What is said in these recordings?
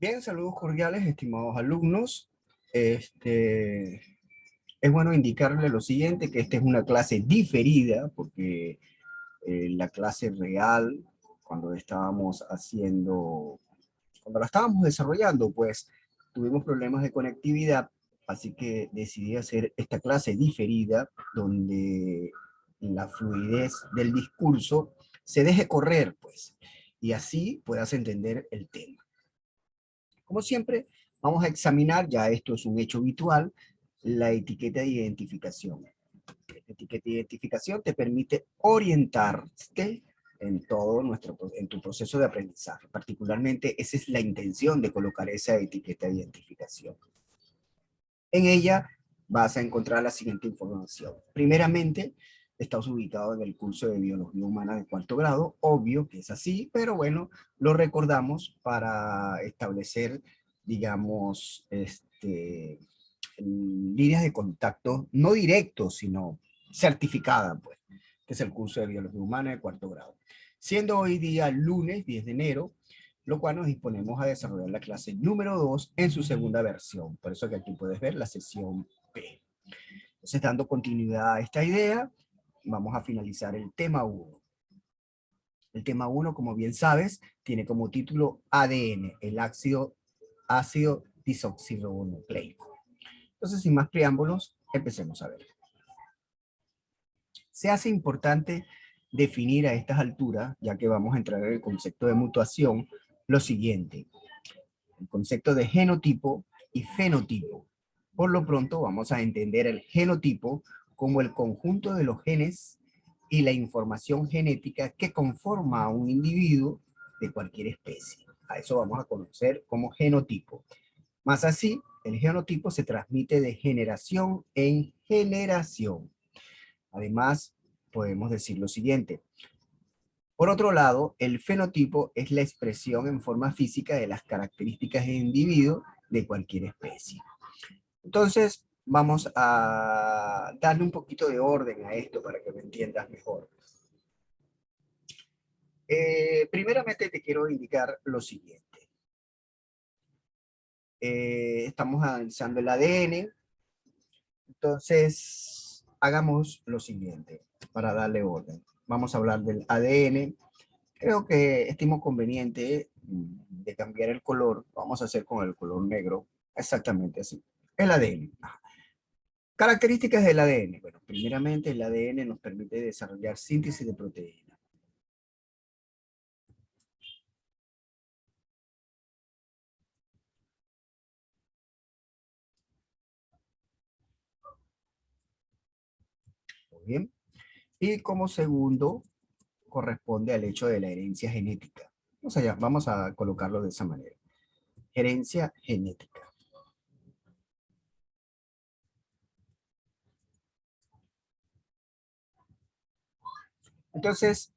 Bien, saludos cordiales, estimados alumnos. Es bueno indicarle lo siguiente, que esta es una clase diferida, porque la clase real, cuando cuando la estábamos desarrollando, pues tuvimos problemas de conectividad, así que decidí hacer esta clase diferida, donde la fluidez del discurso se deje correr, pues, y así puedas entender el tema. Como siempre, vamos a examinar, ya esto es un hecho habitual, la etiqueta de identificación. La etiqueta de identificación te permite orientarte en tu proceso de aprendizaje. Particularmente, esa es la intención de colocar esa etiqueta de identificación. En ella vas a encontrar la siguiente información. Primeramente, estás ubicado en el curso de Biología Humana de cuarto grado. Obvio que es así, pero bueno, lo recordamos para establecer, digamos, líneas de contacto no directos, sino certificada, pues, que es el curso de Biología Humana de cuarto grado. Siendo hoy día lunes 10 de enero, lo cual nos disponemos a desarrollar la clase número 2 en su segunda versión. Por eso que aquí puedes ver la sesión P. Entonces, dando continuidad a esta idea, vamos a finalizar el tema 1. El tema 1, como bien sabes, tiene como título ADN, el ácido disoxirribonucleico. Entonces, sin más preámbulos, empecemos a ver. Se hace importante definir a estas alturas, ya que vamos a entrar en el concepto de mutación, lo siguiente: el concepto de genotipo y fenotipo. Por lo pronto vamos a entender el genotipo como el conjunto de los genes y la información genética que conforma a un individuo de cualquier especie. A eso vamos a conocer como genotipo. Más así, el genotipo se transmite de generación en generación. Además, podemos decir lo siguiente: por otro lado, el fenotipo es la expresión en forma física de las características del individuo de cualquier especie. Entonces, vamos a darle un poquito de orden a esto para que me entiendas mejor. Primeramente te quiero indicar lo siguiente. Estamos analizando el ADN, entonces hagamos lo siguiente para darle orden. Vamos a hablar del ADN. Creo que estimo conveniente de cambiar el color. Vamos a hacer con el color negro, exactamente así. El ADN. Características del ADN. Bueno, primeramente el ADN nos permite desarrollar síntesis de proteínas. Muy bien. Y como segundo, corresponde al hecho de la herencia genética. Vamos a colocarlo de esa manera. Herencia genética. Entonces,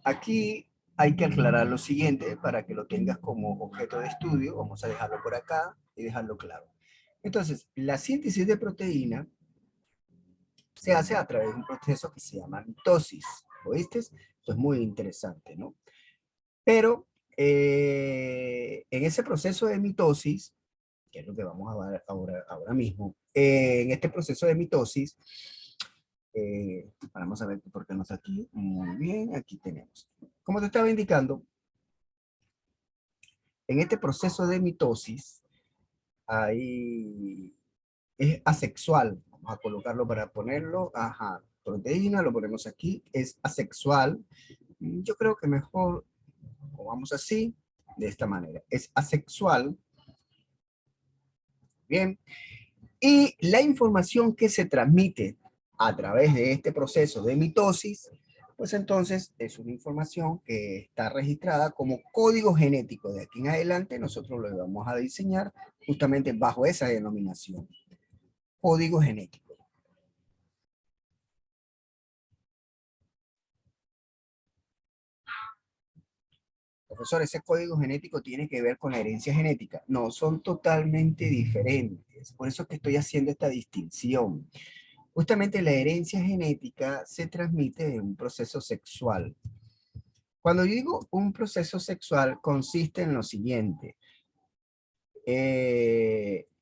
aquí hay que aclarar lo siguiente para que lo tengas como objeto de estudio. Vamos a dejarlo por acá y dejarlo claro. Entonces, la síntesis de proteína se hace a través de un proceso que se llama mitosis. ¿Oíste? Esto es muy interesante, ¿no? Pero en ese proceso de mitosis, que es lo que vamos a ver ahora mismo, en este proceso de mitosis, vamos a ver por qué no está aquí. Muy bien, aquí tenemos. Como te estaba indicando, en este proceso de mitosis, es asexual. Vamos a colocarlo para ponerlo. Ajá, proteína, lo ponemos aquí, es asexual. Yo creo que mejor, o vamos así, de esta manera. Es asexual. Bien. Y la información que se transmite a través de este proceso de mitosis, pues entonces es una información que está registrada como código genético. De aquí en adelante nosotros lo vamos a diseñar justamente bajo esa denominación, código genético. Profesor, ese código genético tiene que ver con la herencia genética. No, son totalmente diferentes. Por eso es que estoy haciendo esta distinción. Justamente la herencia genética se transmite en un proceso sexual. Cuando yo digo un proceso sexual, consiste en lo siguiente.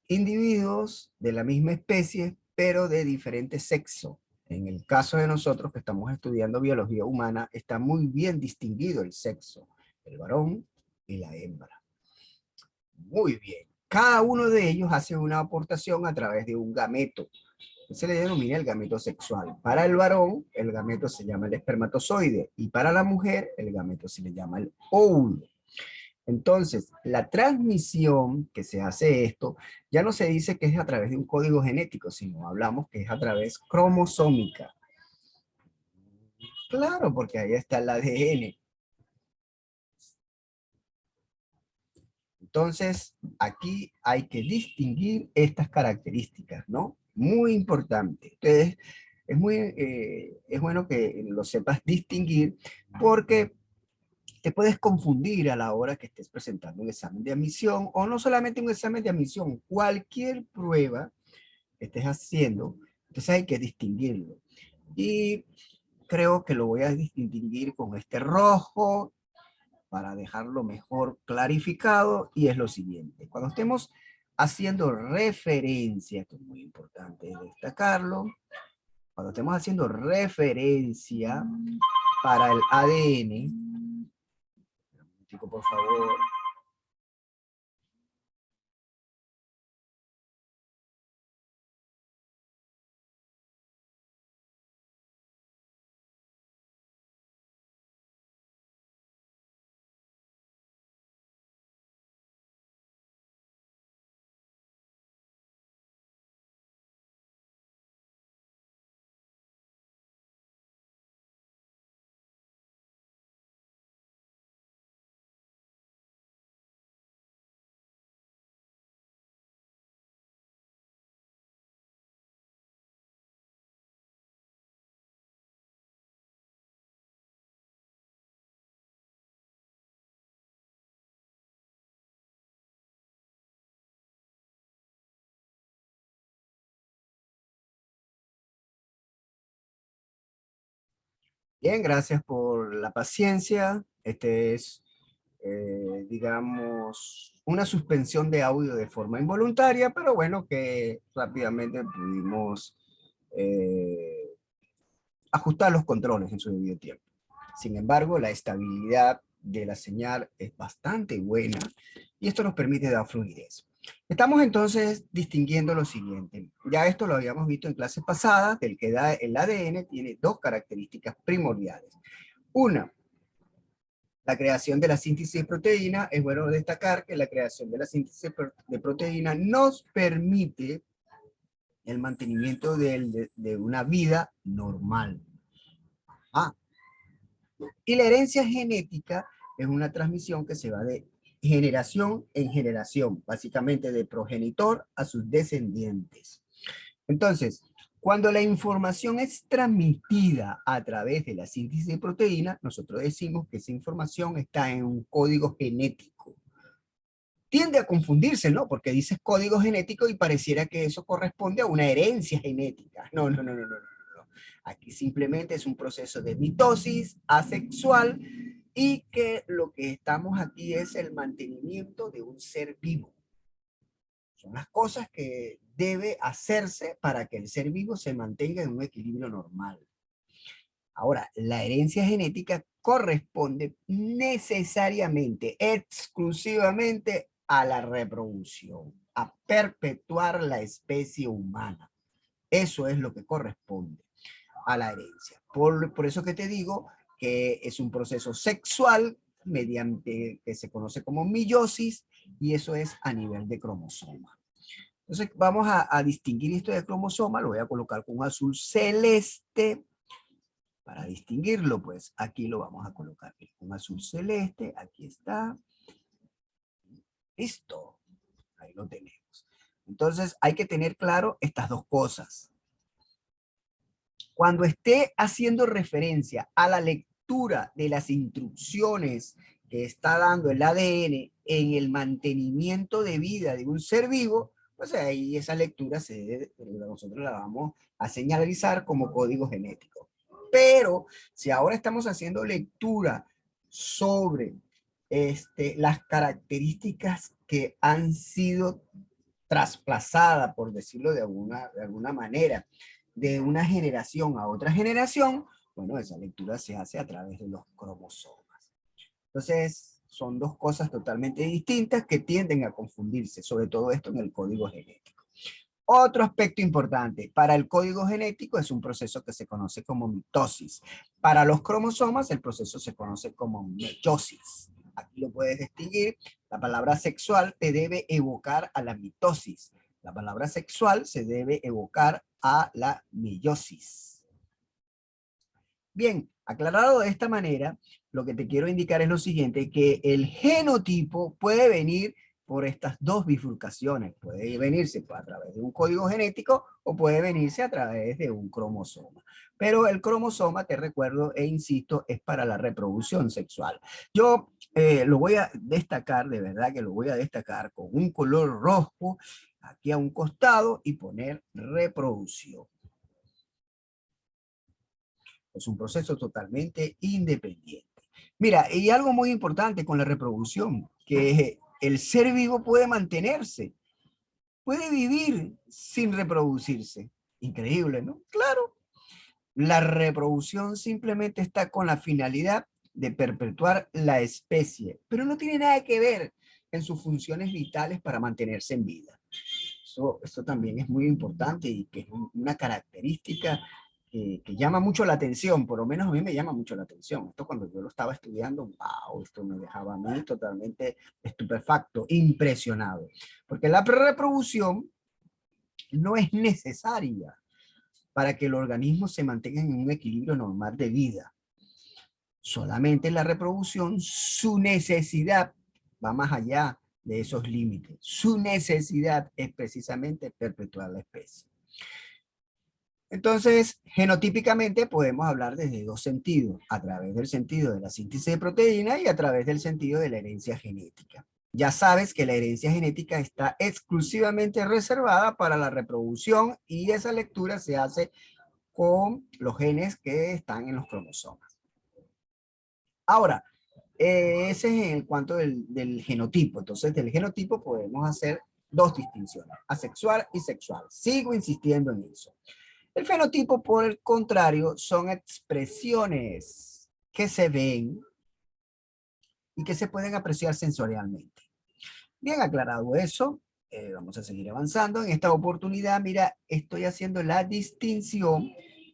individuos de la misma especie, pero de diferente sexo. En el caso de nosotros que estamos estudiando biología humana, está muy bien distinguido el sexo, el varón y la hembra. Muy bien. Cada uno de ellos hace una aportación a través de un gameto. Se le denomina el gameto sexual. Para el varón, el gameto se llama el espermatozoide, y para la mujer, el gameto se le llama el óvulo. Entonces, la transmisión que se hace esto, ya no se dice que es a través de un código genético, sino hablamos que es a través cromosómica. Claro, porque ahí está el ADN. Entonces, aquí hay que distinguir estas características, ¿no? Muy importante. Entonces, es bueno que lo sepas distinguir, porque te puedes confundir a la hora que estés presentando un examen de admisión, o no solamente un examen de admisión, cualquier prueba que estés haciendo. Entonces hay que distinguirlo. Y creo que lo voy a distinguir con este rojo para dejarlo mejor clarificado, y es lo siguiente. Cuando estemos haciendo referencia, esto es muy importante destacarlo, cuando estemos haciendo referencia para el ADN, por favor. Bien, gracias por la paciencia. Este es, digamos, una suspensión de audio de forma involuntaria, pero bueno, que rápidamente pudimos ajustar los controles en su debido tiempo. Sin embargo, la estabilidad de la señal es bastante buena, y esto nos permite dar fluidez. Estamos entonces distinguiendo lo siguiente. Ya esto lo habíamos visto en clases pasadas, que el que da el ADN tiene dos características primordiales. Una, la creación de la síntesis de proteína. Es bueno destacar que la creación de la síntesis de proteína nos permite el mantenimiento de una vida normal. Y la herencia genética es una transmisión que se va de generación en generación, básicamente de progenitor a sus descendientes. Entonces, cuando la información es transmitida a través de la síntesis de proteína, nosotros decimos que esa información está en un código genético. Tiende a confundirse, ¿no? Porque dices código genético y pareciera que eso corresponde a una herencia genética. No, no, no, no, no, no. Aquí simplemente es un proceso de mitosis asexual, y que lo que estamos aquí es el mantenimiento de un ser vivo. Son las cosas que debe hacerse para que el ser vivo se mantenga en un equilibrio normal. Ahora, la herencia genética corresponde necesariamente, exclusivamente a la reproducción, a perpetuar la especie humana. Eso es lo que corresponde a la herencia. Por eso que te digo que es un proceso sexual mediante que se conoce como meiosis, y eso es a nivel de cromosoma. Entonces vamos a distinguir esto de cromosoma. Lo voy a colocar con un azul celeste para distinguirlo. Pues aquí lo vamos a colocar con azul celeste. Aquí está. Listo. Ahí lo tenemos. Entonces hay que tener claro estas dos cosas. Cuando esté haciendo referencia a la lectura de las instrucciones que está dando el ADN en el mantenimiento de vida de un ser vivo, pues ahí esa lectura nosotros la vamos a señalizar como código genético. Pero si ahora estamos haciendo lectura sobre las características que han sido trasplazadas, por decirlo de alguna manera, de una generación a otra generación, bueno, esa lectura se hace a través de los cromosomas. Entonces, son dos cosas totalmente distintas que tienden a confundirse, sobre todo esto en el código genético. Otro aspecto importante, para el código genético es un proceso que se conoce como mitosis. Para los cromosomas el proceso se conoce como meiosis. Aquí lo puedes distinguir. La palabra sexual te debe evocar a la mitosis. La palabra sexual se debe evocar a la meiosis. Bien, aclarado de esta manera, lo que te quiero indicar es lo siguiente, que el genotipo puede venir por estas dos bifurcaciones. Puede venirse a través de un código genético o puede venirse a través de un cromosoma. Pero el cromosoma, te recuerdo e insisto, es para la reproducción sexual. Yo lo voy a destacar, de verdad que lo voy a destacar con un color rojo aquí a un costado y poner reproducción. Es un proceso totalmente independiente. Mira, y algo muy importante con la reproducción, que el ser vivo puede mantenerse, puede vivir sin reproducirse. Increíble, ¿no? Claro, la reproducción simplemente está con la finalidad de perpetuar la especie, pero no tiene nada que ver en sus funciones vitales para mantenerse en vida. Eso también es muy importante y que es una característica que llama mucho la atención, por lo menos a mí me llama mucho la atención. Esto cuando yo lo estaba estudiando, wow, esto me dejaba a mí totalmente estupefacto, impresionado. Porque la reproducción no es necesaria para que el organismo se mantenga en un equilibrio normal de vida. Solamente la reproducción, su necesidad va más allá de esos límites. Su necesidad es precisamente perpetuar la especie. Entonces, genotípicamente podemos hablar desde dos sentidos, a través del sentido de la síntesis de proteína y a través del sentido de la herencia genética. Ya sabes que la herencia genética está exclusivamente reservada para la reproducción y esa lectura se hace con los genes que están en los cromosomas. Ahora, ese es en cuanto del genotipo. Entonces, del genotipo podemos hacer dos distinciones, asexual y sexual. Sigo insistiendo en eso. El fenotipo, por el contrario, son expresiones que se ven y que se pueden apreciar sensorialmente. Bien aclarado eso, vamos a seguir avanzando. En esta oportunidad, mira, estoy haciendo la distinción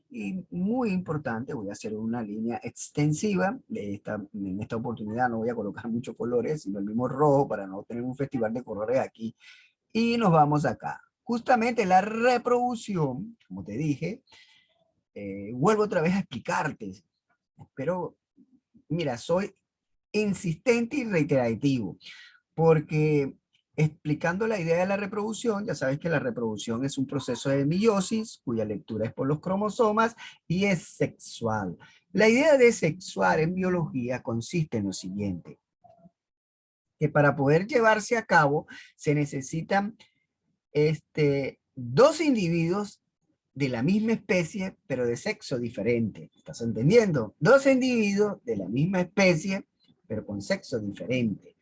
y muy importante, voy a hacer una línea extensiva. En esta oportunidad no voy a colocar muchos colores, sino el mismo rojo para no tener un festival de colores aquí. Y nos vamos acá. Justamente la reproducción, como te dije, vuelvo otra vez a explicarte, pero mira, soy insistente y reiterativo, porque explicando la idea de la reproducción, ya sabes que la reproducción es un proceso de meiosis, cuya lectura es por los cromosomas, y es sexual. La idea de sexual en biología consiste en lo siguiente, que para poder llevarse a cabo se necesitan dos individuos de la misma especie, pero de sexo diferente. ¿Estás entendiendo? Dos individuos de la misma especie, pero con sexo diferente.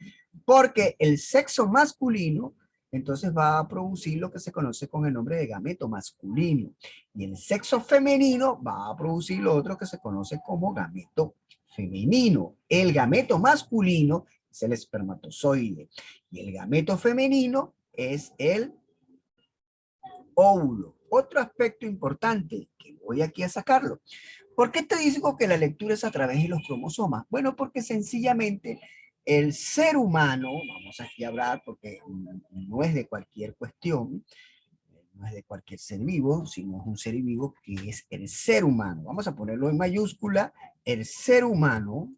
Porque el sexo masculino, entonces va a producir lo que se conoce con el nombre de gameto masculino. Y el sexo femenino va a producir lo otro que se conoce como gameto femenino. El gameto masculino es el espermatozoide. Y el gameto femenino es el óvulo. Otro aspecto importante que voy aquí a sacarlo. ¿Por qué te digo que la lectura es a través de los cromosomas? Bueno, porque sencillamente el ser humano, vamos aquí a hablar porque no es de cualquier cuestión, no es de cualquier ser vivo, sino es un ser vivo que es el ser humano. Vamos a ponerlo en mayúscula, el ser humano.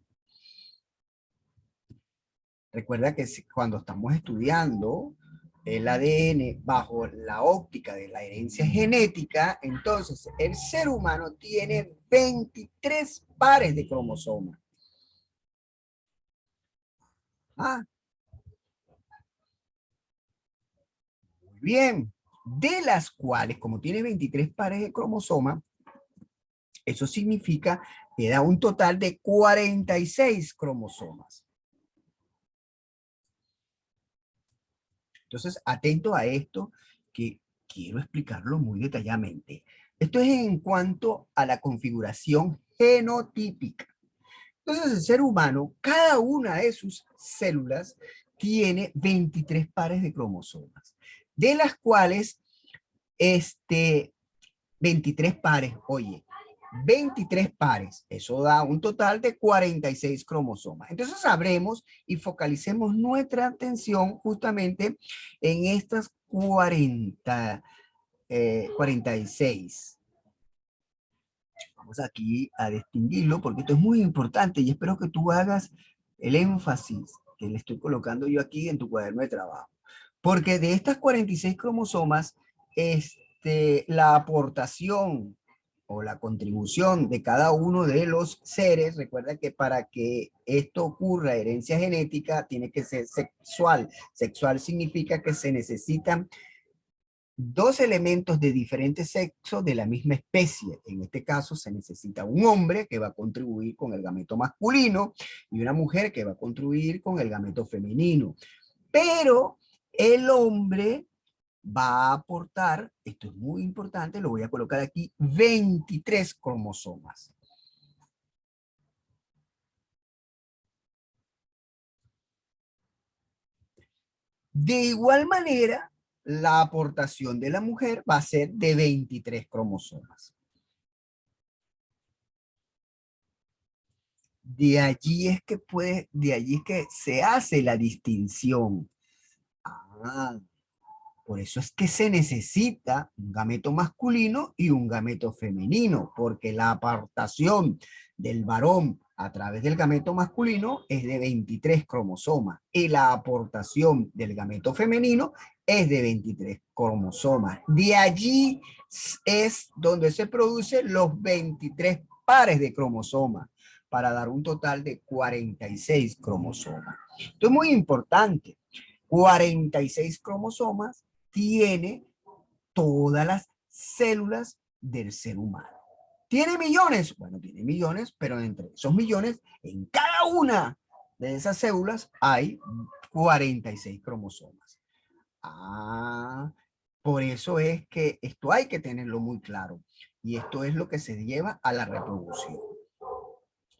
Recuerda que cuando estamos estudiando el ADN bajo la óptica de la herencia genética, entonces el ser humano tiene 23 pares de cromosomas. Ah, muy bien. De las cuales, como tiene 23 pares de cromosomas, eso significa que da un total de 46 cromosomas. Entonces, atento a esto que quiero explicarlo muy detalladamente. Esto es en cuanto a la configuración genotípica. Entonces, el ser humano, cada una de sus células tiene 23 pares de cromosomas, de las cuales 23 pares, oye, 23 pares, eso da un total de 46 cromosomas. Entonces sabremos y focalicemos nuestra atención justamente en estas 46. Vamos aquí a distinguirlo porque esto es muy importante y espero que tú hagas el énfasis que le estoy colocando yo aquí en tu cuaderno de trabajo. Porque de estas 46 cromosomas, la aportación o la contribución de cada uno de los seres, recuerda que para que esto ocurra, herencia genética, tiene que ser sexual. Sexual significa que se necesitan dos elementos de diferente sexo de la misma especie. En este caso se necesita un hombre que va a contribuir con el gameto masculino y una mujer que va a contribuir con el gameto femenino. Pero el hombre va a aportar, esto es muy importante, lo voy a colocar aquí, 23 cromosomas. De igual manera, la aportación de la mujer va a ser de 23 cromosomas. De allí es que se hace la distinción. Ah, por eso es que se necesita un gameto masculino y un gameto femenino, porque la aportación del varón a través del gameto masculino es de 23 cromosomas y la aportación del gameto femenino es de 23 cromosomas. De allí es donde se producen los 23 pares de cromosomas para dar un total de 46 cromosomas. Esto es muy importante. 46 cromosomas tiene todas las células del ser humano. ¿Tiene millones? Bueno, tiene millones, pero entre esos millones, en cada una de esas células hay 46 cromosomas. Ah, por eso es que esto hay que tenerlo muy claro. Y esto es lo que se lleva a la reproducción.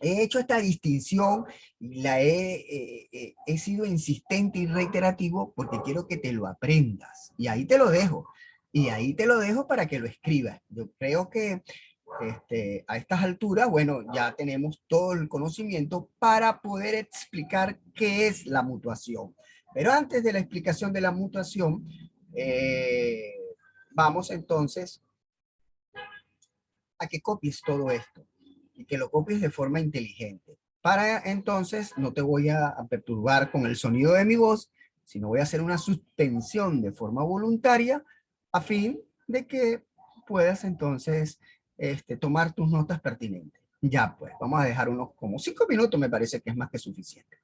He hecho esta distinción y he sido insistente y reiterativo porque quiero que te lo aprendas. Y ahí te lo dejo. Y ahí te lo dejo para que lo escribas. Yo creo que a estas alturas, bueno, ya tenemos todo el conocimiento para poder explicar qué es la mutuación. Pero antes de la explicación de la mutuación, eh, vamos entonces a que copies todo esto y que lo copies de forma inteligente. Para entonces no te voy a perturbar con el sonido de mi voz, sino voy a hacer una suspensión de forma voluntaria a fin de que puedas entonces tomar tus notas pertinentes. Ya pues, vamos a dejar unos como 5 minutos, me parece que es más que suficiente.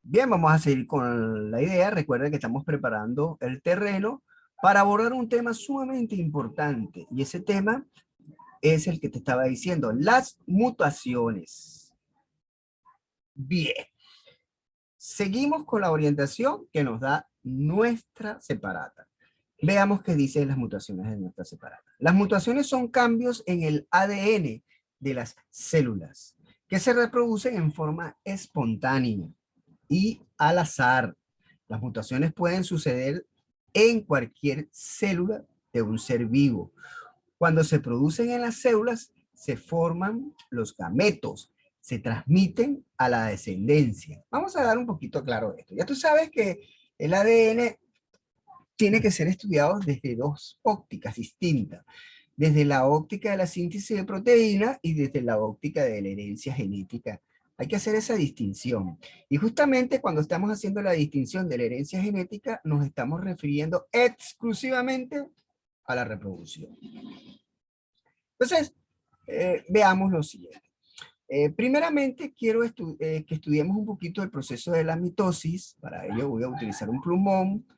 Bien, vamos a seguir con la idea. Recuerda que estamos preparando el terreno para abordar un tema sumamente importante. Y ese tema es el que te estaba diciendo, las mutaciones. Bien, seguimos con la orientación que nos da nuestra separata. Veamos qué dicen las mutaciones de nuestra separata. Las mutaciones son cambios en el ADN de las células que se reproducen en forma espontánea y al azar. Las mutaciones pueden suceder en cualquier célula de un ser vivo. Cuando se producen en las células, se forman los gametos, se transmiten a la descendencia. Vamos a dar un poquito claro esto. Ya tú sabes que el ADN tiene que ser estudiado desde dos ópticas distintas, desde la óptica de la síntesis de proteína y desde la óptica de la herencia genética. Hay que hacer esa distinción. Y justamente cuando estamos haciendo la distinción de la herencia genética, nos estamos refiriendo exclusivamente a la reproducción. Entonces, veamos lo siguiente. Primeramente, quiero que estudiemos un poquito el proceso de la mitosis. Para ello voy a utilizar un plumón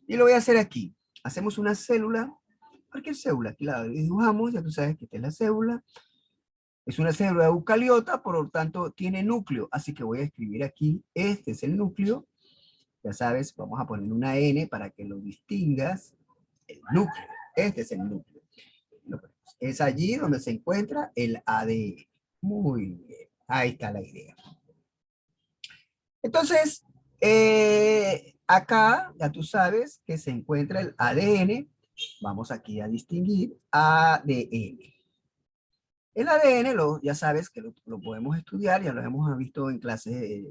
y lo voy a hacer aquí. Hacemos una célula, cualquier célula, aquí la dibujamos, ya tú sabes que esta es la célula. Es una célula eucariota, por lo tanto tiene núcleo, así que voy a escribir aquí, este es el núcleo. Ya sabes, vamos a poner una N para que lo distingas. El núcleo, este es el núcleo. Es allí donde se encuentra el ADN. Muy bien, ahí está la idea. Entonces, acá ya tú sabes que se encuentra el ADN. Vamos aquí a distinguir ADN. El ADN, ya sabes que lo podemos estudiar, ya lo hemos visto en clases,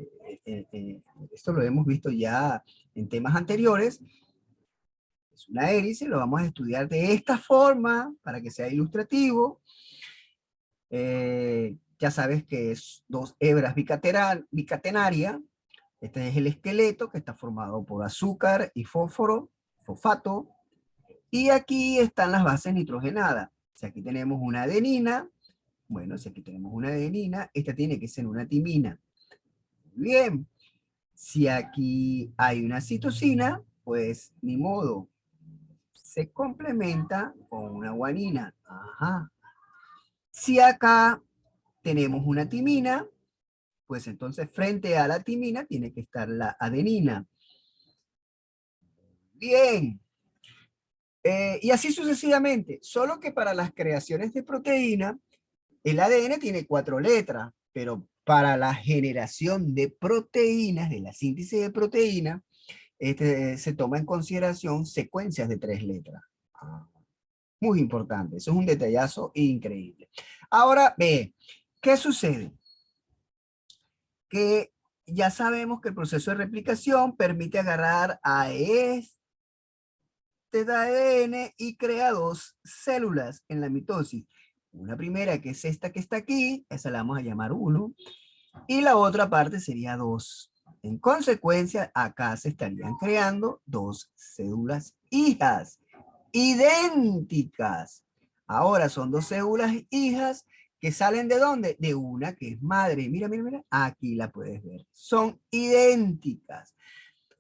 esto lo hemos visto ya en temas anteriores. Es una hélice, lo vamos a estudiar de esta forma para que sea ilustrativo. Ya sabes que es dos hebras bicatenarias. Este es el esqueleto que está formado por azúcar y fosfato. Y aquí están las bases nitrogenadas. Si aquí tenemos una adenina, bueno, si aquí tenemos una adenina, esta tiene que ser una timina. Bien, si aquí hay una citosina, pues ni modo, se complementa con una guanina. Ajá. Si acá tenemos una timina, pues entonces frente a la timina tiene que estar la adenina. Bien. Y así sucesivamente, solo que para las creaciones de proteína, el ADN tiene 4 letras, pero para la generación de proteínas, de la síntesis de proteínas, se toma en consideración secuencias de 3 letras. Muy importante, eso es un detallazo increíble. Ahora, ve, ¿qué sucede? Que ya sabemos que el proceso de replicación permite agarrar a este ADN y crea 2 células en la mitosis. Una primera, que es esta que está aquí, esa la vamos a llamar 1, y la otra parte sería 2. En consecuencia, acá se estarían creando 2 células hijas, idénticas. Ahora son 2 células hijas que salen ¿de dónde? De una que es madre. Mira, mira, mira, aquí la puedes ver. Son idénticas.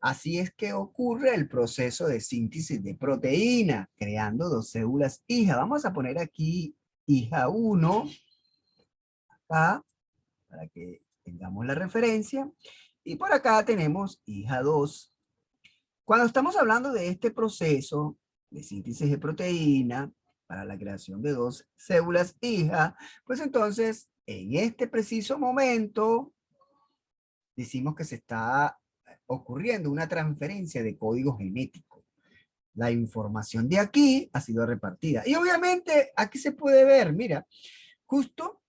Así es que ocurre el proceso de síntesis de proteína, creando 2 células hijas. Vamos a poner aquí hija 1, acá, para que tengamos la referencia. Y por acá tenemos hija 2. Cuando estamos hablando de este proceso de síntesis de proteína para la creación de 2 células hija, pues entonces en este preciso momento decimos que se está ocurriendo una transferencia de código genético. La información de aquí ha sido repartida. Y obviamente aquí se puede ver, mira, justo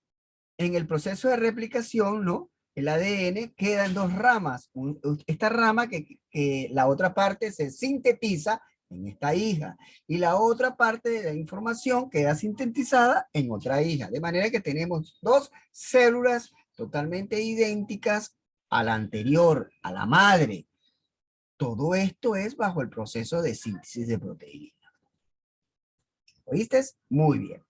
en el proceso de replicación, ¿no? El ADN queda en 2 ramas. Esta rama que la otra parte se sintetiza en esta hija y la otra parte de la información queda sintetizada en otra hija. De manera que tenemos 2 células totalmente idénticas a la anterior, a la madre. Todo esto es bajo el proceso de síntesis de proteína. ¿Oíste? Muy bien.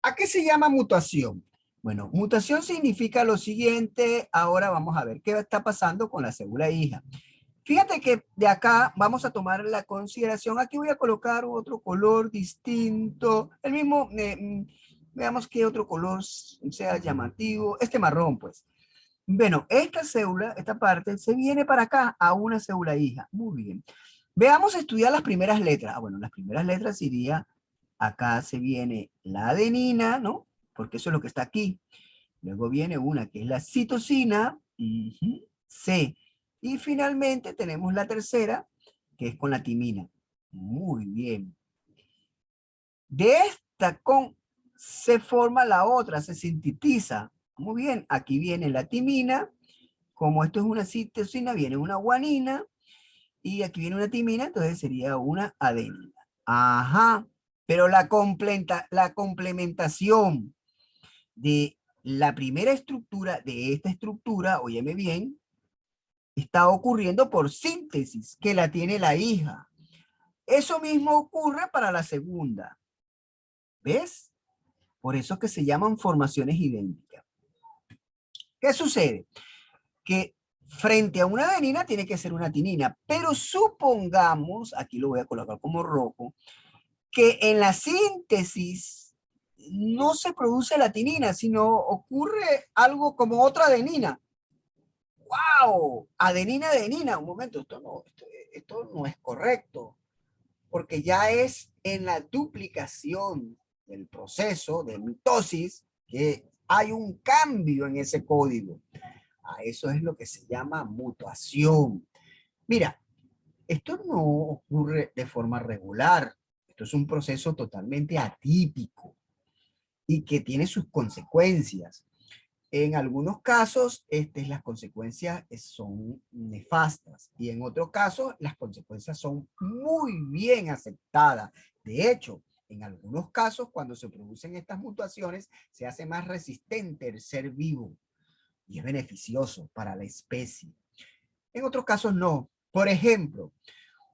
¿A qué se llama mutación? Bueno, mutación significa lo siguiente. Ahora vamos a ver qué está pasando con la célula hija. Fíjate que de acá vamos a tomar la consideración. Aquí voy a colocar otro color distinto. El mismo, veamos qué otro color sea llamativo. Este marrón, pues. Bueno, esta célula, esta parte, se viene para acá a una célula hija. Muy bien. Veamos estudiar las primeras letras. Ah, bueno, las primeras letras sería, acá se viene la adenina, ¿no? Porque eso es lo que está aquí. Luego viene una que es la citosina, C. Y finalmente tenemos la tercera, que es con la timina. Muy bien. De esta se forma la otra, se sintetiza. Muy bien, aquí viene la timina. Como esto es una citosina, viene una guanina. Y aquí viene una timina, entonces sería una adenina. Ajá. Pero la complementación de la primera estructura de esta estructura, óyeme bien, está ocurriendo por síntesis, que la tiene la hija. Eso mismo ocurre para la segunda. ¿Ves? Por eso es que se llaman formaciones idénticas. ¿Qué sucede? Que frente a una adenina tiene que ser una timina, pero supongamos, aquí lo voy a colocar como rojo, que en la síntesis no se produce la timina, sino ocurre algo como otra adenina. ¡Wow! Adenina, adenina. Un momento, esto no es correcto, porque ya es en la duplicación del proceso de mitosis que hay un cambio en ese código. A eso es lo que se llama mutación. Mira, esto no ocurre de forma regular. Esto es un proceso totalmente atípico y que tiene sus consecuencias. En algunos casos, las consecuencias son nefastas y en otros casos, las consecuencias son muy bien aceptadas. De hecho, en algunos casos, cuando se producen estas mutaciones, se hace más resistente el ser vivo y es beneficioso para la especie. En otros casos, no. Por ejemplo,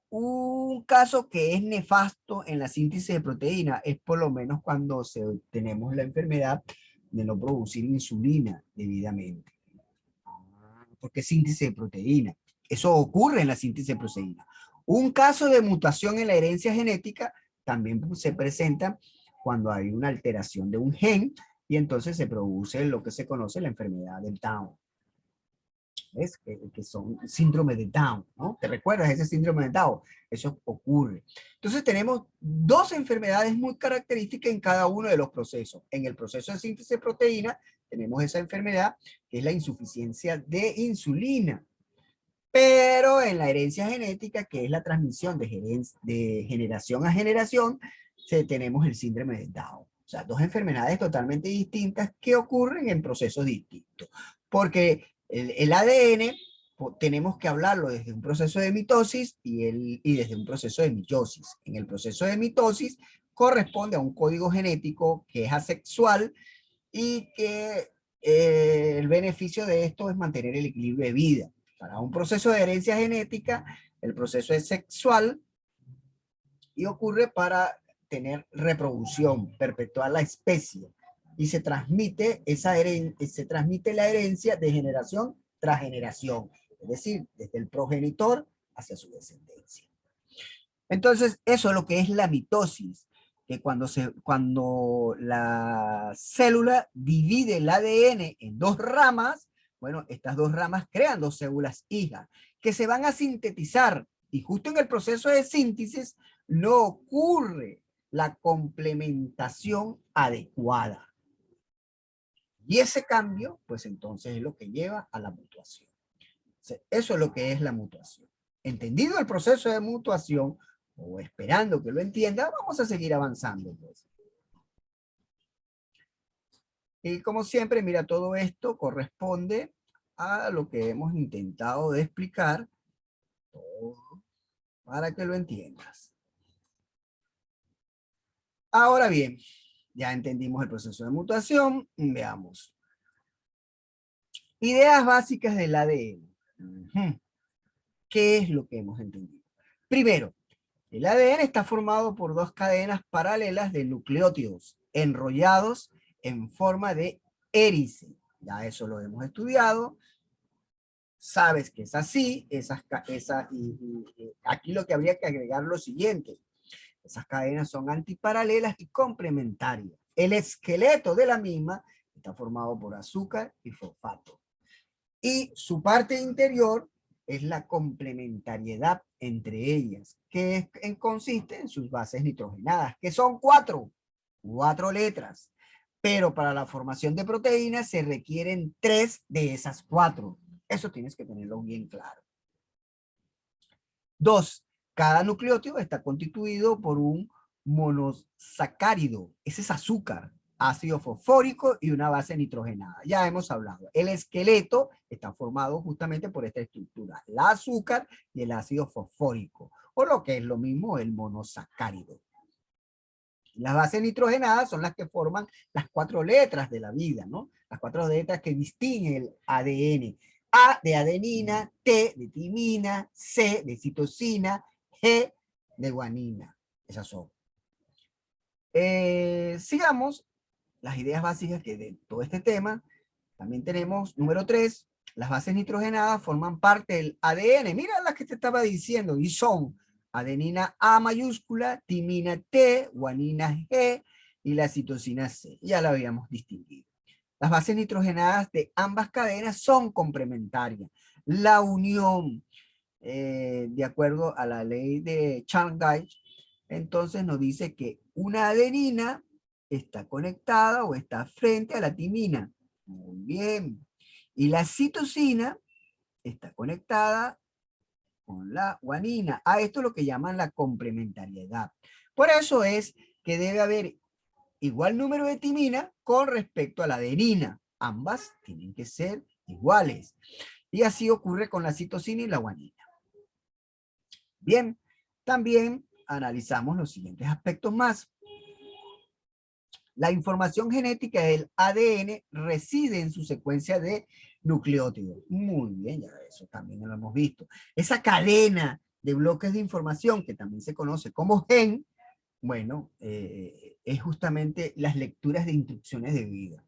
un caso que es nefasto en la síntesis de proteína es por lo menos cuando tenemos la enfermedad de no producir insulina debidamente. Porque es síntesis de proteína. Eso ocurre en la síntesis de proteína. Un caso de mutación en la herencia genética también se presenta cuando hay una alteración de un gen y entonces se produce lo que se conoce la enfermedad del Down. ¿Ves? Que son síndrome de Down, ¿no? ¿Te recuerdas ese síndrome de Down? Eso ocurre. Entonces tenemos dos enfermedades muy características en cada uno de los procesos. En el proceso de síntesis de proteína tenemos esa enfermedad que es la insuficiencia de insulina. Pero en la herencia genética, que es la transmisión de generación a generación, tenemos el síndrome de Down. O sea, dos enfermedades totalmente distintas que ocurren en procesos distintos. Porque el ADN tenemos que hablarlo desde un proceso de mitosis y desde un proceso de meiosis. En el proceso de mitosis corresponde a un código genético que es asexual y que el beneficio de esto es mantener el equilibrio de vida. Para un proceso de herencia genética, el proceso es sexual y ocurre para tener reproducción, perpetuar la especie. Y se transmite, se transmite la herencia de generación tras generación. Es decir, desde el progenitor hacia su descendencia. Entonces, eso es lo que es la mitosis, que cuando la célula divide el ADN en dos ramas, bueno, estas dos ramas crean dos células hijas que se van a sintetizar y justo en el proceso de síntesis no ocurre la complementación adecuada. Y ese cambio, pues entonces es lo que lleva a la mutuación. Eso es lo que es la mutuación. Entendido el proceso de mutuación, o esperando que lo entienda, vamos a seguir avanzando. Pues. Y como siempre, mira, todo esto corresponde a lo que hemos intentado de explicar todo para que lo entiendas. Ahora bien, ya entendimos el proceso de mutuación, veamos. Ideas básicas del ADN. ¿Qué es lo que hemos entendido? Primero, el ADN está formado por dos cadenas paralelas de nucleótidos enrollados en forma de hélice. Ya eso lo hemos estudiado. Sabes que es así. Aquí lo que habría que agregar lo siguiente. Esas cadenas son antiparalelas y complementarias. El esqueleto de la misma está formado por azúcar y fosfato. Y su parte interior es la complementariedad entre ellas, que consiste en sus bases nitrogenadas, que son cuatro letras. Pero para la formación de proteínas se requieren 3 de esas 4. Eso tienes que tenerlo bien claro. 2. Cada nucleótido está constituido por un monosacárido. Ese es azúcar, ácido fosfórico y una base nitrogenada. Ya hemos hablado. El esqueleto está formado justamente por esta estructura, el azúcar y el ácido fosfórico, o lo que es lo mismo, el monosacárido. Las bases nitrogenadas son las que forman las 4 letras de la vida, ¿no? Las 4 letras que distinguen el ADN. A de adenina, T de timina, C de citosina, G de guanina. Esas son. Sigamos las ideas básicas que de todo este tema. También tenemos, número 3, las bases nitrogenadas forman parte del ADN. Mira las que te estaba diciendo y son adenina A mayúscula, timina T, guanina G y la citosina C. Ya la habíamos distinguido. Las bases nitrogenadas de ambas cadenas son complementarias. La unión, de acuerdo a la ley de Shanghai, entonces nos dice que una adenina está conectada o está frente a la timina. Muy bien. Y la citosina está conectada con la guanina. A esto es lo que llaman la complementariedad. Por eso es que debe haber igual número de timina con respecto a la adenina. Ambas tienen que ser iguales. Y así ocurre con la citosina y la guanina. Bien, también analizamos los siguientes aspectos más. La información genética del ADN reside en su secuencia de nucleótidos. Muy bien, ya eso también lo hemos visto. Esa cadena de bloques de información que también se conoce como gen, bueno, es justamente las lecturas de instrucciones de vida.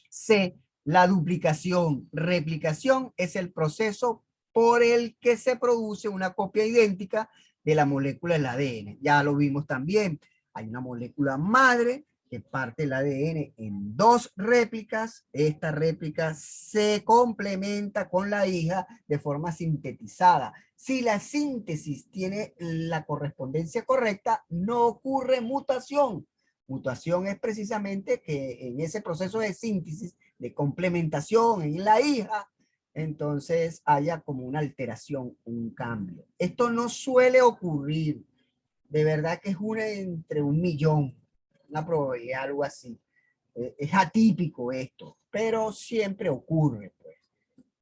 C, la duplicación. Replicación es el proceso por el que se produce una copia idéntica de la molécula del ADN. Ya lo vimos también. Hay una molécula madre que parte el ADN en 2 réplicas. Esta réplica se complementa con la hija de forma sintetizada. Si la síntesis tiene la correspondencia correcta, no ocurre mutación. Mutación es precisamente que en ese proceso de síntesis, de complementación en la hija, entonces haya como una alteración, un cambio. Esto no suele ocurrir. De verdad que es una entre 1.000.000, una probabilidad, algo así. Es atípico esto, pero siempre ocurre, pues.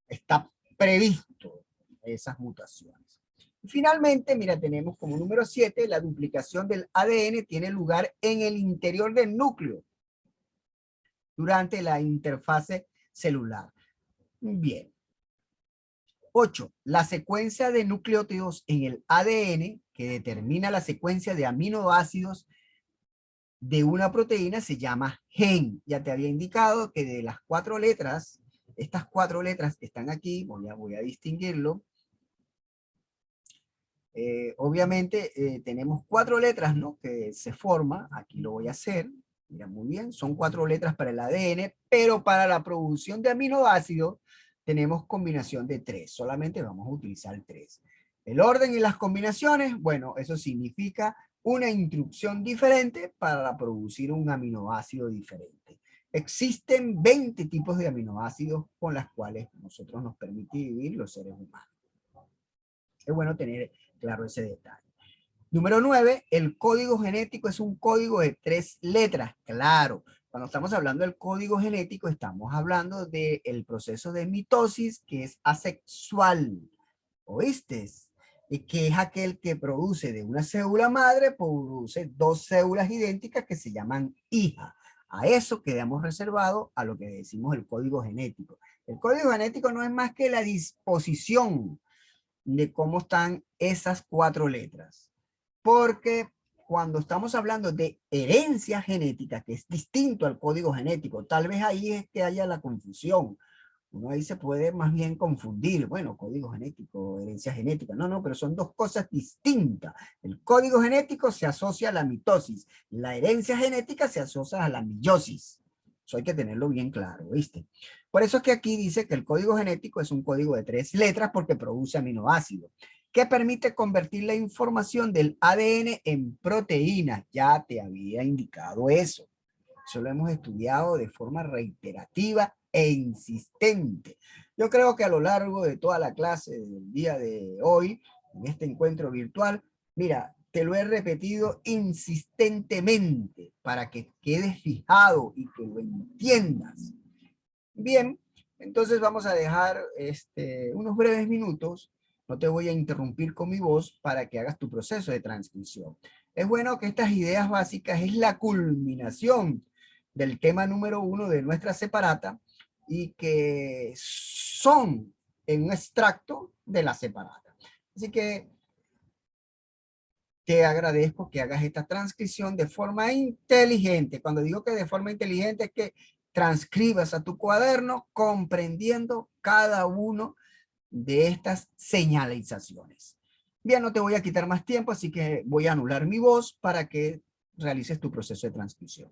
Está previsto esas mutaciones. Finalmente, mira, tenemos como número 7, la duplicación del ADN tiene lugar en el interior del núcleo durante la interfase celular. Bien. 8. La secuencia de nucleótidos en el ADN que determina la secuencia de aminoácidos de una proteína se llama gen. Ya te había indicado que de las 4 letras, estas 4 letras que están aquí, voy a distinguirlo. Obviamente tenemos 4 letras, ¿no? Que se forman, aquí lo voy a hacer, mira muy bien, son 4 letras para el ADN, pero para la producción de aminoácidos tenemos combinación de 3, solamente vamos a utilizar 3. El orden y las combinaciones, bueno, eso significa una instrucción diferente para producir un aminoácido diferente. Existen 20 tipos de aminoácidos con las cuales nosotros nos permite vivir los seres humanos. Es bueno tener claro ese detalle. Número 9, el código genético es un código de 3 letras. Claro, cuando estamos hablando del código genético, estamos hablando del proceso de mitosis que es asexual. ¿Oíste? Y que es aquel que produce de una célula madre, produce 2 células idénticas que se llaman hija. A eso quedamos reservados a lo que decimos el código genético. El código genético no es más que la disposición de cómo están esas 4 letras. Porque cuando estamos hablando de herencia genética, que es distinto al código genético, tal vez ahí es que haya la confusión. Uno ahí se puede más bien confundir, bueno, código genético, herencia genética. No, no, pero son dos cosas distintas. El código genético se asocia a la mitosis, la herencia genética se asocia a la meiosis. Eso hay que tenerlo bien claro, ¿viste? Por eso es que aquí dice que el código genético es un código de 3 letras porque produce aminoácidos, que permite convertir la información del ADN en proteínas. Ya te había indicado eso. Eso lo hemos estudiado de forma reiterativa e insistente. Yo creo que a lo largo de toda la clase del día de hoy, en este encuentro virtual, mira, te lo he repetido insistentemente para que quedes fijado y que lo entiendas. Bien, entonces vamos a dejar unos breves minutos. No te voy a interrumpir con mi voz para que hagas tu proceso de transcripción. Es bueno que estas ideas básicas es la culminación del tema número 1 de nuestra separata y que son en un extracto de la separata. Así que te agradezco que hagas esta transcripción de forma inteligente. Cuando digo que de forma inteligente es que transcribas a tu cuaderno comprendiendo cada uno de estas señalizaciones. Bien, no te voy a quitar más tiempo, así que voy a anular mi voz para que realices tu proceso de transcripción.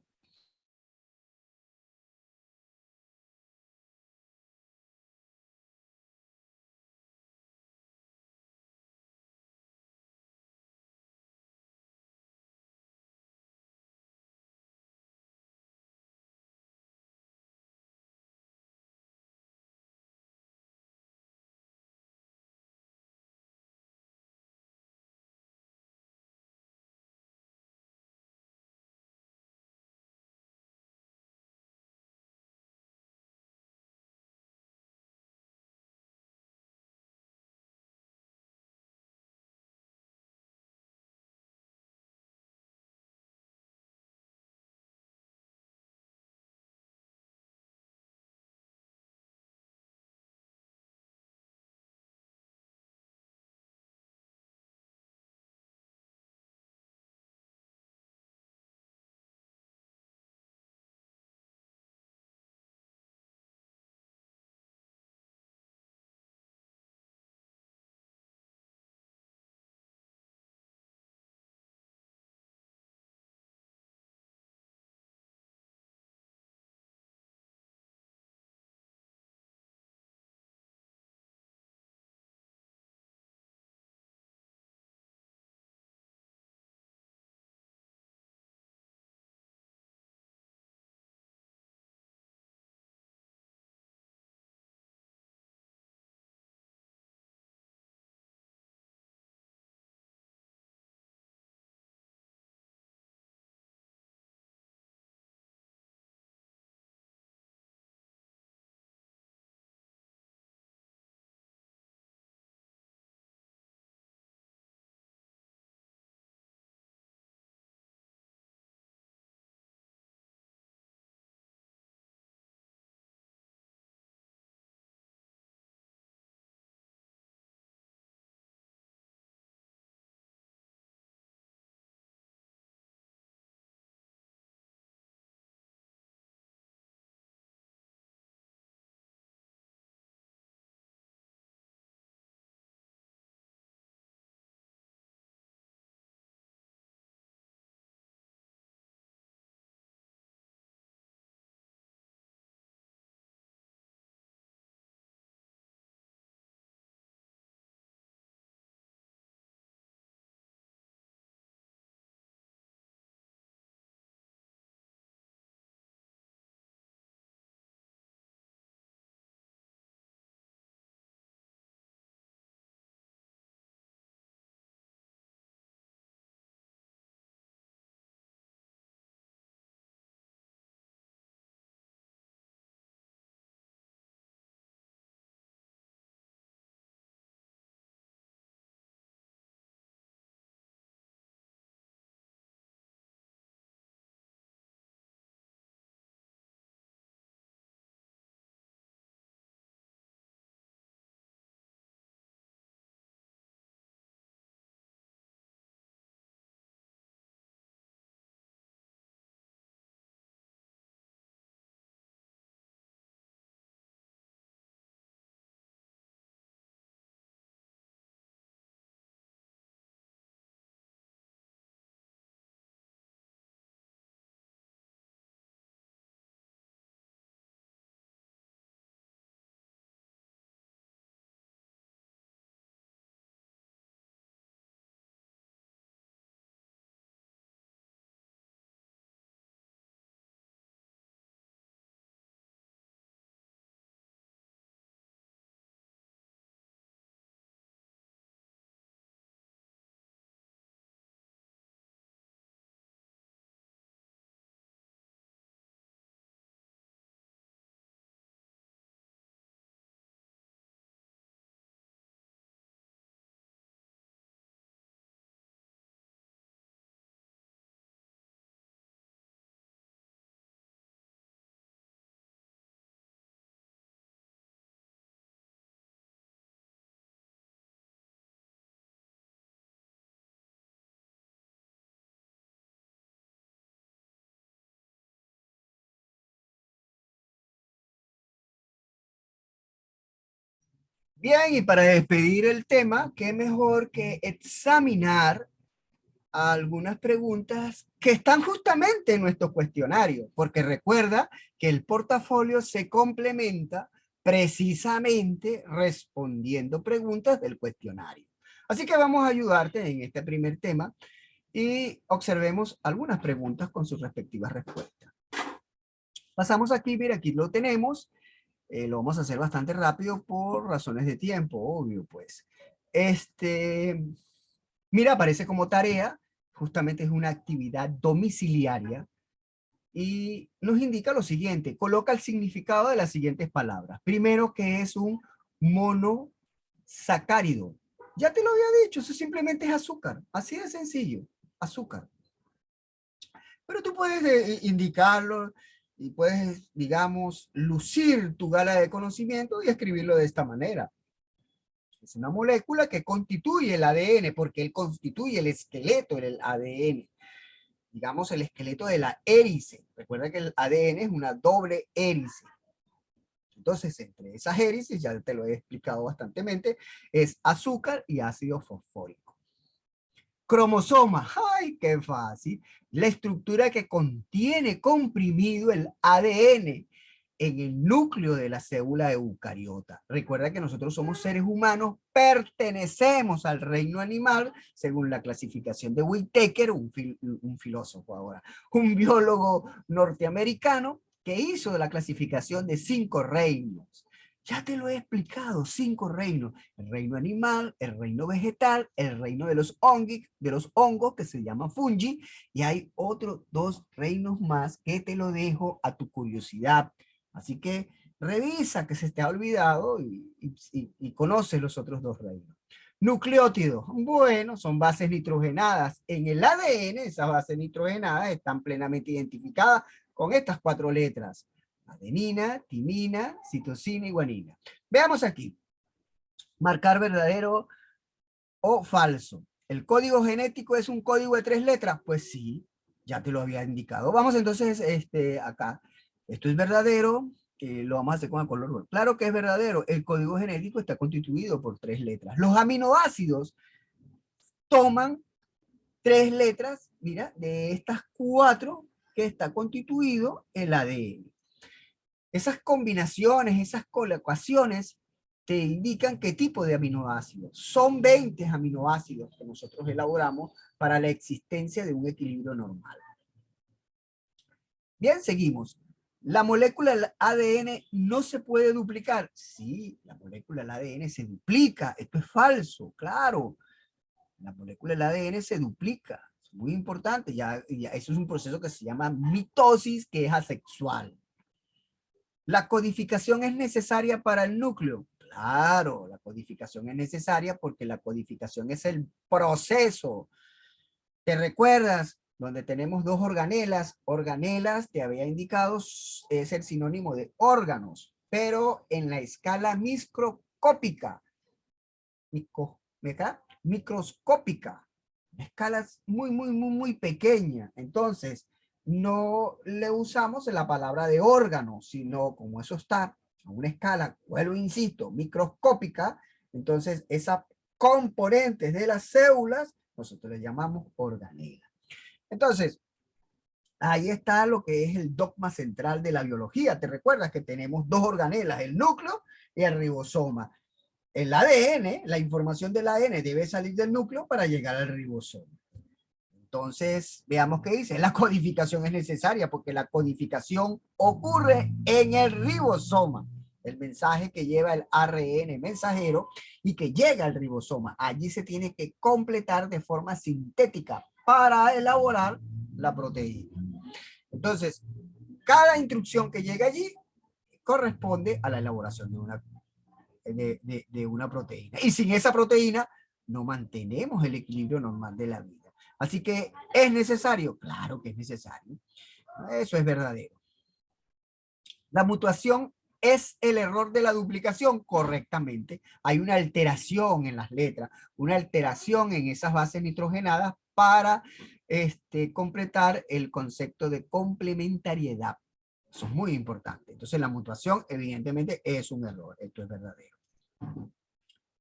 Bien, y para despedir el tema, qué mejor que examinar algunas preguntas que están justamente en nuestro cuestionario, porque recuerda que el portafolio se complementa precisamente respondiendo preguntas del cuestionario. Así que vamos a ayudarte en este primer tema y observemos algunas preguntas con sus respectivas respuestas. Pasamos aquí, mira, aquí lo tenemos. Lo vamos a hacer bastante rápido por razones de tiempo, obvio, pues. Mira, aparece como tarea, justamente es una actividad domiciliaria y nos indica lo siguiente, coloca el significado de las siguientes palabras. Primero, que es un monosacárido. Ya te lo había dicho, eso simplemente es azúcar, así de sencillo, azúcar. Pero tú puedes indicarlo y puedes, digamos, lucir tu gala de conocimiento y escribirlo de esta manera. Es una molécula que constituye el ADN, porque él constituye el esqueleto del ADN. Digamos, el esqueleto de la hélice. Recuerda que el ADN es una doble hélice. Entonces, entre esas hélices, ya te lo he explicado bastantemente, es azúcar y ácido fosfórico. Cromosoma, ¡ay, qué fácil! La estructura que contiene comprimido el ADN en el núcleo de la célula eucariota. Recuerda que nosotros somos seres humanos, pertenecemos al reino animal, según la clasificación de Whittaker, un filósofo ahora, un biólogo norteamericano que hizo la clasificación de 5 reinos. Ya te lo he explicado, 5 reinos: el reino animal, el reino vegetal, el reino de los hongos que se llaman fungi, y hay otros 2 reinos más que te lo dejo a tu curiosidad. Así que revisa que se te ha olvidado y conoce los otros 2 reinos. Nucleótidos, bueno, son bases nitrogenadas. En el ADN, esas bases nitrogenadas están plenamente identificadas con estas 4 letras: adenina, timina, citosina y guanina. Veamos aquí. Marcar verdadero o falso. ¿El código genético es un código de 3 letras? Pues sí, ya te lo había indicado. Vamos entonces acá. Esto es verdadero, lo vamos a hacer con el color rojo. Claro que es verdadero. El código genético está constituido por 3 letras. Los aminoácidos toman 3 letras, mira, de estas 4 que está constituido el ADN. Esas combinaciones, esas colocaciones te indican qué tipo de aminoácidos. Son 20 aminoácidos que nosotros elaboramos para la existencia de un equilibrio normal. Bien, seguimos. ¿La molécula del ADN no se puede duplicar? Sí, la molécula del ADN se duplica. Esto es falso, claro. La molécula del ADN se duplica. Es muy importante. Ya eso es un proceso que se llama mitosis, que es asexual. ¿La codificación es necesaria para el núcleo? Claro, la codificación es necesaria porque la codificación es el proceso. ¿Te recuerdas? Donde tenemos 2 organelas. Organelas, te había indicado, es el sinónimo de órganos, pero en la escala microscópica. Microscópica. Escalas muy pequeña. Entonces, no le usamos la palabra de órgano, sino como eso está a una escala, vuelvo, insisto, microscópica, entonces esas componentes de las células, nosotros le llamamos organela. Entonces, ahí está lo que es el dogma central de la biología. ¿Te recuerdas que tenemos 2 organelas, el núcleo y el ribosoma? El ADN, la información del ADN debe salir del núcleo para llegar al ribosoma. Entonces, veamos qué dice. La codificación es necesaria porque la codificación ocurre en el ribosoma. El mensaje que lleva el ARN mensajero y que llega al ribosoma. Allí se tiene que completar de forma sintética para elaborar la proteína. Entonces, cada instrucción que llega allí corresponde a la elaboración de una proteína. Y sin esa proteína no mantenemos el equilibrio normal de la vida. Así que, ¿es necesario? Claro que es necesario. Eso es verdadero. La mutación es el error de la duplicación, correctamente. Hay una alteración en las letras, una alteración en esas bases nitrogenadas para completar el concepto de complementariedad. Eso es muy importante. Entonces, la mutación, evidentemente, es un error. Esto es verdadero.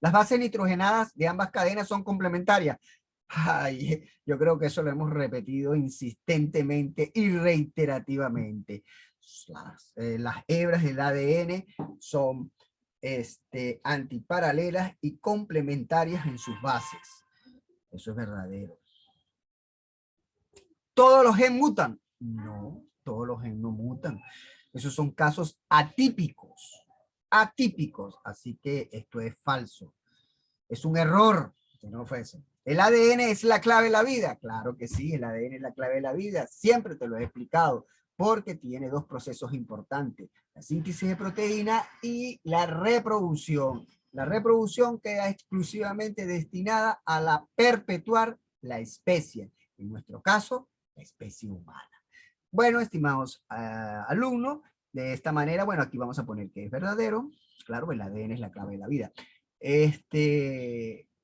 Las bases nitrogenadas de ambas cadenas son complementarias. Ay, yo creo que eso lo hemos repetido insistentemente y reiterativamente. Las hebras del ADN son antiparalelas y complementarias en sus bases. Eso es verdadero. ¿Todos los genes mutan? No, todos los genes no mutan. Esos son casos atípicos. Atípicos. Así que esto es falso. Es un error que no fuese. ¿El ADN es la clave de la vida? Claro que sí, el ADN es la clave de la vida. Siempre te lo he explicado, porque tiene dos procesos importantes: la síntesis de proteína y la reproducción. La reproducción queda exclusivamente destinada a la perpetuar la especie. En nuestro caso, la especie humana. Bueno, estimados alumnos, de esta manera, bueno, aquí vamos a poner que es verdadero. Claro, el ADN es la clave de la vida.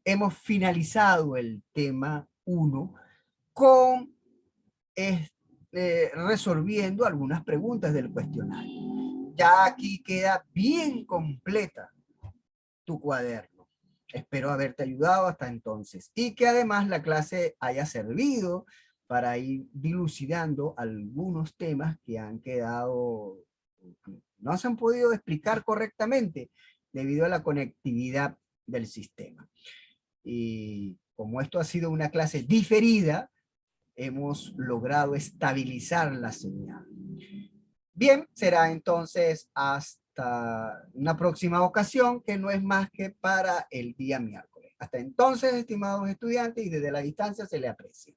Hemos finalizado el tema 1 con resolviendo algunas preguntas del cuestionario. Ya aquí queda bien completa tu cuaderno. Espero haberte ayudado hasta entonces y que además la clase haya servido para ir dilucidando algunos temas que han quedado, no se han podido explicar correctamente debido a la conectividad del sistema. Y como esto ha sido una clase diferida, hemos logrado estabilizar la señal. Bien, será entonces hasta una próxima ocasión, que no es más que para el día miércoles. Hasta entonces, estimados estudiantes, y desde la distancia se le aprecia.